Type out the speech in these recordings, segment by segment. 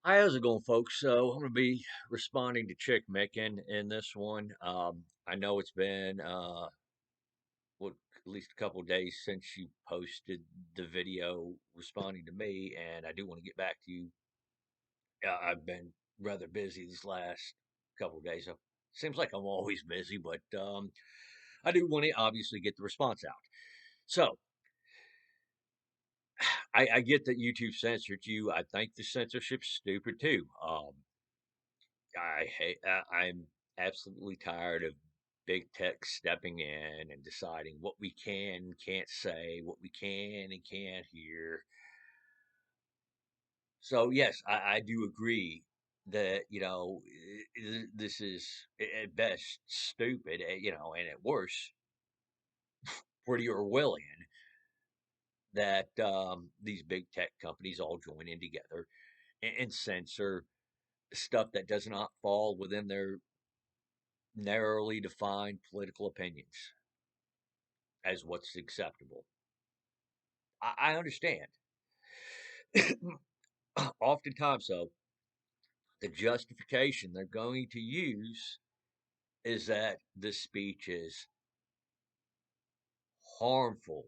Hi, how's it going, folks? So I'm going to be responding to ChckMcn in this one. I know it's been what at least a couple of days since you posted the video responding to me, and I do want to get back to you. I've been rather busy these last couple of days. So seems like I'm always busy, but I do want to obviously get the response out. So I get that YouTube censored you. I think the censorship's stupid too. I'm absolutely tired of big tech stepping in and deciding what we can and can't say, what we can and can't hear. So yes, I do agree that this is at best stupid, and at worst pretty Orwellian that these big tech companies all join in together and censor stuff that does not fall within their narrowly defined political opinions as what's acceptable. I understand. Oftentimes, though, the justification they're going to use is that this speech is harmful,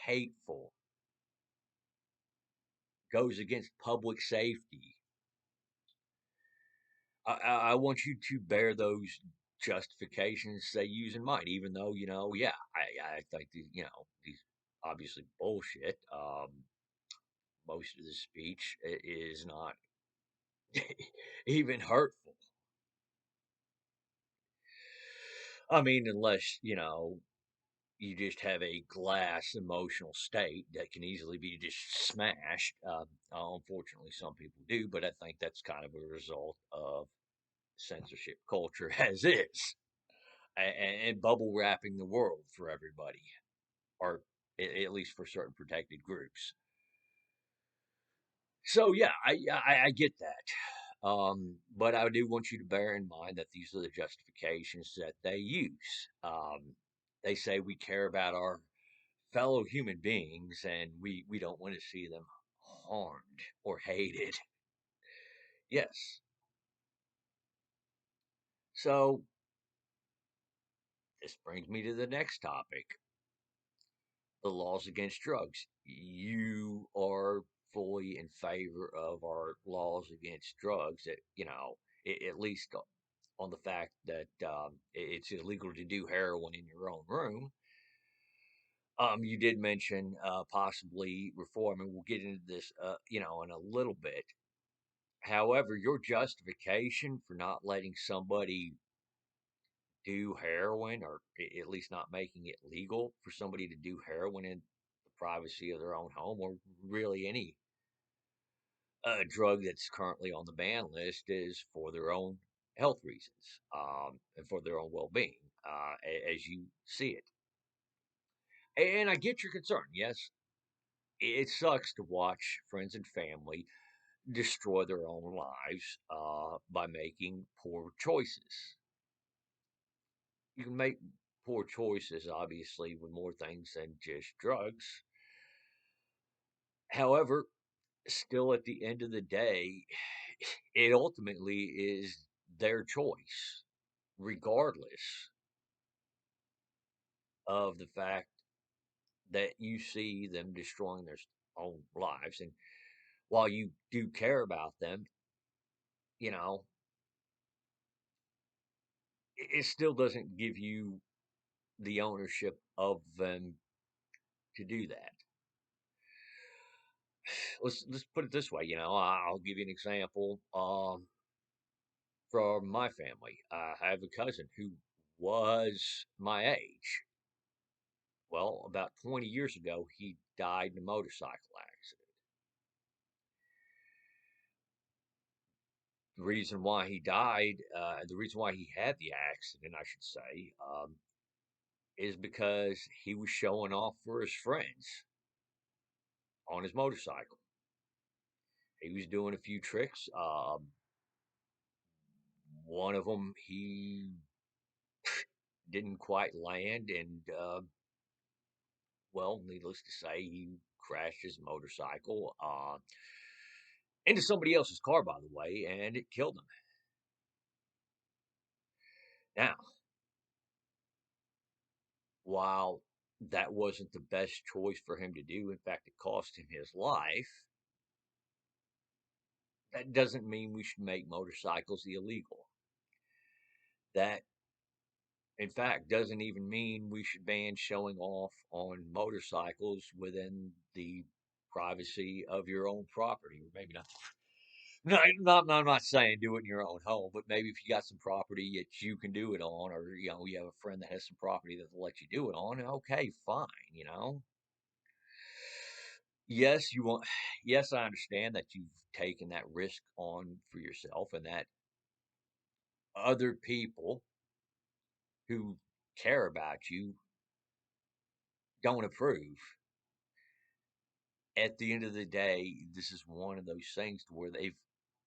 hateful, goes against public safety. I want you to bear those justifications they use in mind, even though, yeah, I think these obviously bullshit. Most of the speech is not even hurtful. I mean, unless, you just have a glass emotional state that can easily be just smashed. Unfortunately, some people do, but I think that's kind of a result of censorship culture as is, and bubble wrapping the world for everybody, or at least for certain protected groups. So yeah, I get that. But I do want you to bear in mind that these are the justifications that they use. They say we care about our fellow human beings and we don't want to see them harmed or hated. Yes. So this brings me to the next topic, the laws against drugs. You are fully in favor of our laws against drugs that, at least on the fact that it's illegal to do heroin in your own room. You did mention possibly reform, and we'll get into this, in a little bit. However, your justification for not letting somebody do heroin, or at least not making it legal for somebody to do heroin in the privacy of their own home, or really any drug that's currently on the ban list, is for their own health reasons, and for their own well-being, as you see it. And I get your concern. Yes, it sucks to watch friends and family destroy their own lives by making poor choices. You can make poor choices, obviously, with more things than just drugs. However, still at the end of the day, it ultimately is their choice, regardless of the fact that you see them destroying their own lives. And while you do care about them, you know, it still doesn't give you the ownership of them to do that. Let's put it this way. I'll give you an example. From my family, I have a cousin who was my age. Well, about 20 years ago, he died in a motorcycle accident. The reason why he died, the reason why he had the accident, I should say, is because he was showing off for his friends on his motorcycle. He was doing a few tricks. One of them he didn't quite land, and well, needless to say, he crashed his motorcycle. into somebody else's car, by the way, and it killed him. Now, while that wasn't the best choice for him to do, in fact, it cost him his life, that doesn't mean we should make motorcycles illegal. That, in fact, doesn't even mean we should ban showing off on motorcycles within the privacy of your own property. Or maybe not. No, I'm not saying do it in your own home, but maybe if you got some property that you can do it on, or you have a friend that has some property that will let you do it on, okay, fine. Yes, you want. Yes, I understand that you've taken that risk on for yourself, and that other people who care about you don't approve. At the end of the day, this is one of those things to where they've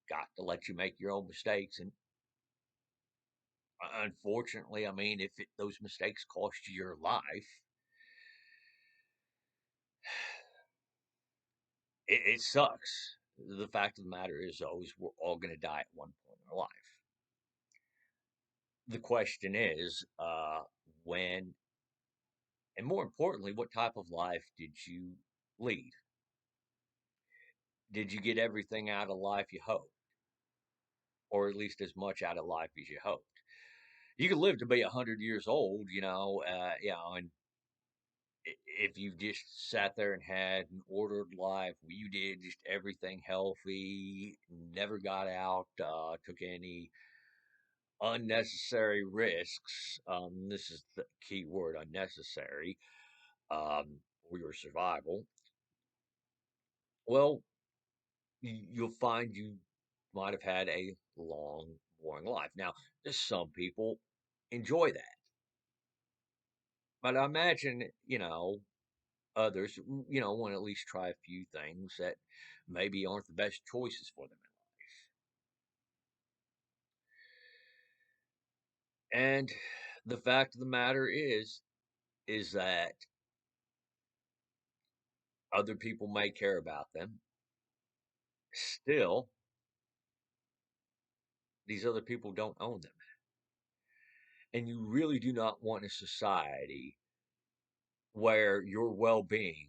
got to let you make your own mistakes. And unfortunately, I mean, if those mistakes cost you your life, it sucks. The fact of the matter is, always we're all going to die at one point in our life. The question is, when, and more importantly, what type of life did you lead? Did you get everything out of life you hoped, or at least as much out of life as you hoped? You could live to be 100 years old, and if you just sat there and had an ordered life, you did just everything healthy, never got out, took any unnecessary risks. This is the key word, unnecessary, for your survival. Well, you'll find you might have had a long, boring life. Now, just some people enjoy that, but I imagine, others, want to at least try a few things that maybe aren't the best choices for them in life. And the fact of the matter is that other people may care about them. Still, these other people don't own them. And you really do not want a society where your well being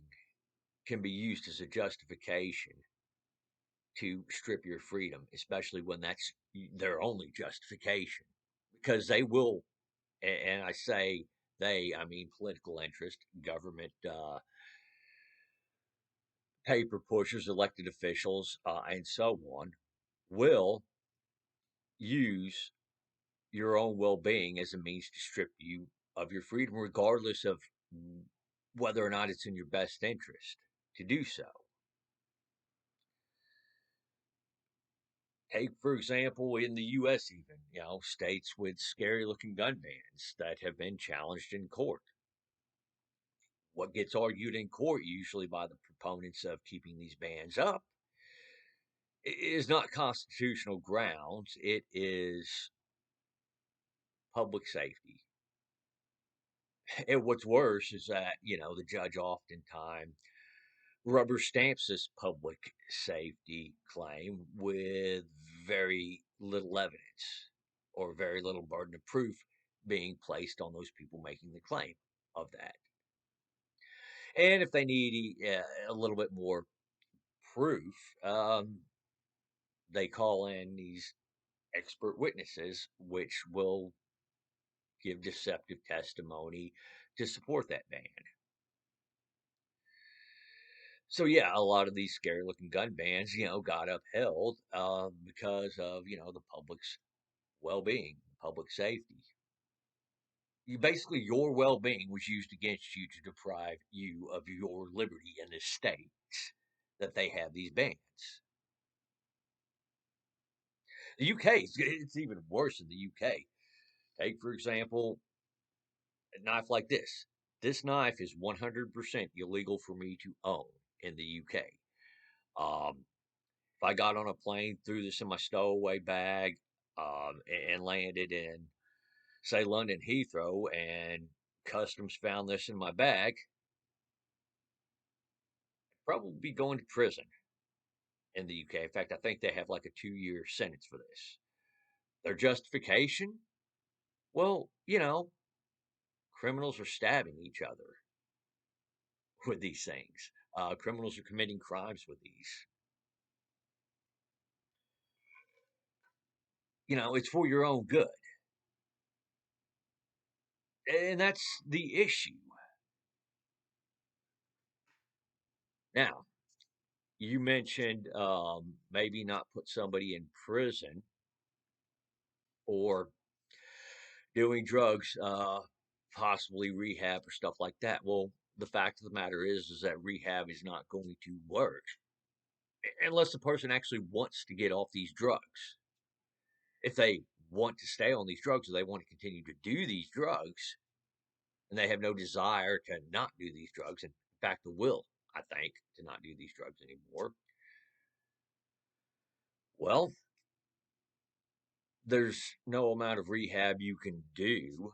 can be used as a justification to strip your freedom, especially when that's their only justification. Because they will, and I say they, I mean political interest, government, paper pushers, elected officials, and so on, will use your own well being as a means to strip you of your freedom, regardless of whether or not it's in your best interest to do so. Take, for example, in the US, even, states with scary looking gun bans that have been challenged in court. What gets argued in court, usually by the proponents of keeping these bans up, is not constitutional grounds, it is public safety. And what's worse is that, the judge oftentimes rubber stamps this public safety claim with very little evidence or very little burden of proof being placed on those people making the claim of that. And if they need a little bit more proof, they call in these expert witnesses, which will give deceptive testimony to support that ban. So yeah, a lot of these scary looking gun bans, got upheld because of the public's well-being, public safety. You basically your well-being was used against you to deprive you of your liberty in the states that they have these bans. The UK, it's even worse in the UK. Take for example a knife like this. This knife is 100% illegal for me to own in the UK. Um, if I got on a plane, threw this in my stowaway bag, and landed in, say, London Heathrow, and customs found this in my bag, I'd probably be going to prison. in the UK. In fact, I think they have like a 2-year sentence for this. Their justification? Well, criminals are stabbing each other with these things. Criminals are committing crimes with these. It's for your own good. And that's the issue. Now, you mentioned maybe not put somebody in prison or doing drugs, possibly rehab or stuff like that. Well, the fact of the matter is that rehab is not going to work unless the person actually wants to get off these drugs. If they want to stay on these drugs or they want to continue to do these drugs and they have no desire to not do these drugs, in fact, the will, I think, to not do these drugs anymore, well, there's no amount of rehab you can do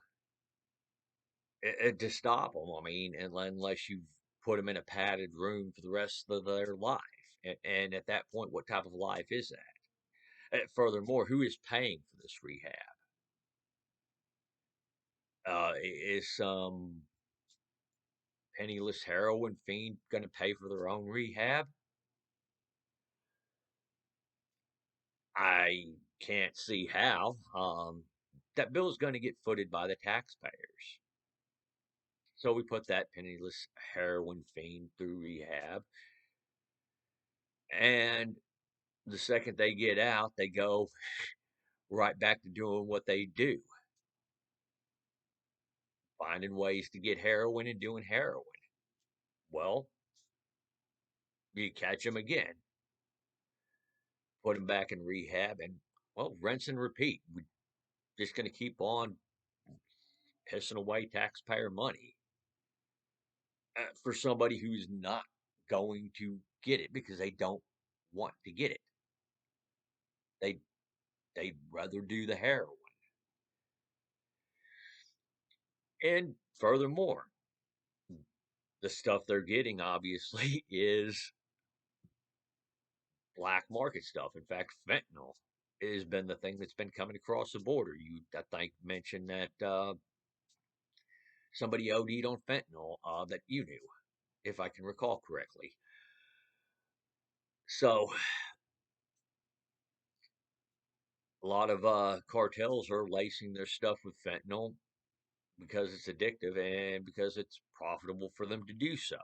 to stop them. I mean, unless you've put them in a padded room for the rest of their life. And at that point, what type of life is that? Furthermore, who is paying for this rehab? Is some penniless heroin fiend going to pay for their own rehab? I can't see how. That bill is going to get footed by the taxpayers. So we put that penniless heroin fiend through rehab. And the second they get out, they go right back to doing what they do, finding ways to get heroin and doing heroin. Well, you catch them again, put them back in rehab, and well, rinse and repeat. We're just going to keep on pissing away taxpayer money for somebody who's not going to get it because they don't want to get it. They they'd rather do the heroin. And furthermore, the stuff they're getting obviously is black market stuff. In fact, fentanyl has been the thing that's been coming across the border. You, I think, mentioned that somebody OD'd on fentanyl that you knew, if I can recall correctly. So a lot of cartels are lacing their stuff with fentanyl because it's addictive and because it's profitable for them to do so.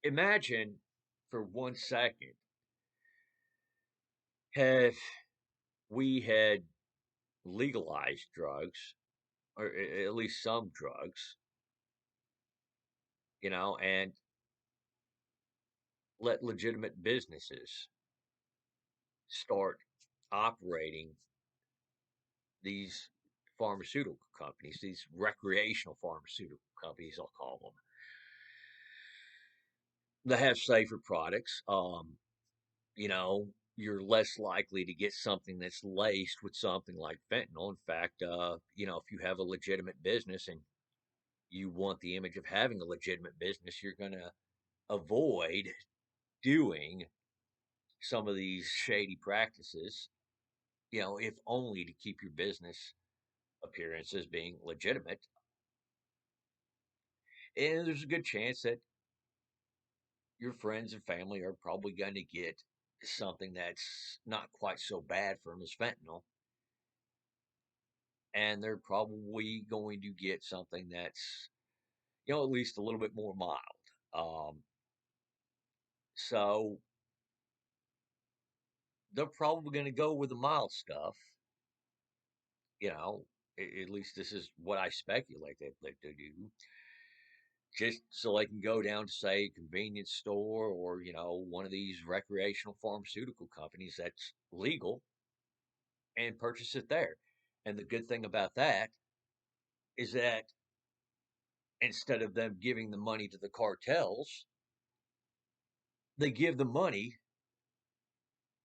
Imagine for 1 second if we had legalized drugs, or at least some drugs, and let legitimate businesses start operating these pharmaceutical companies, these recreational pharmaceutical companies, I'll call them, that have safer products. You know, you're less likely to get something that's laced with something like fentanyl. In fact, if you have a legitimate business and you want the image of having a legitimate business, you're going to avoid doing some of these shady practices, if only to keep your business appearances being legitimate. And there's a good chance that your friends and family are probably going to get something that's not quite so bad for them as fentanyl. And they're probably going to get something that's, at least a little bit more mild. So they're probably going to go with the mild stuff. You know, at least this is what I speculate that they do, just so they can go down to, say, a convenience store or, one of these recreational pharmaceutical companies that's legal and purchase it there. And the good thing about that is that instead of them giving the money to the cartels, they give the money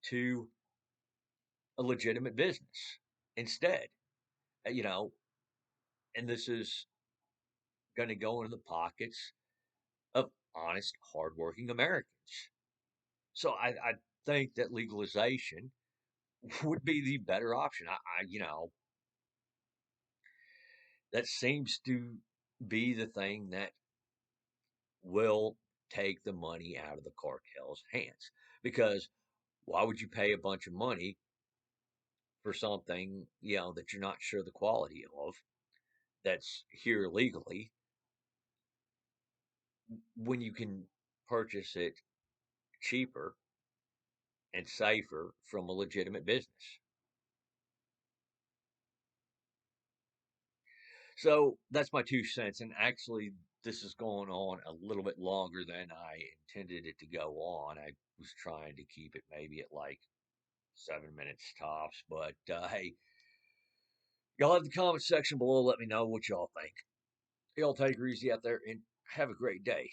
to a legitimate business instead. You know, and this is going to go into the pockets of honest, hardworking Americans. So I think that legalization would be the better option. That seems to be the thing that will take the money out of the cartel's hands. Because why would you pay a bunch of money for something, that you're not sure the quality of, that's here legally, when you can purchase it cheaper and safer from a legitimate business? So that's my 2 cents. And actually, this is going on a little bit longer than I intended it to go on. I was trying to keep it maybe at like 7 minutes tops. But hey, y'all have the comment section below. Let me know what y'all think. Y'all take it easy out there and have a great day.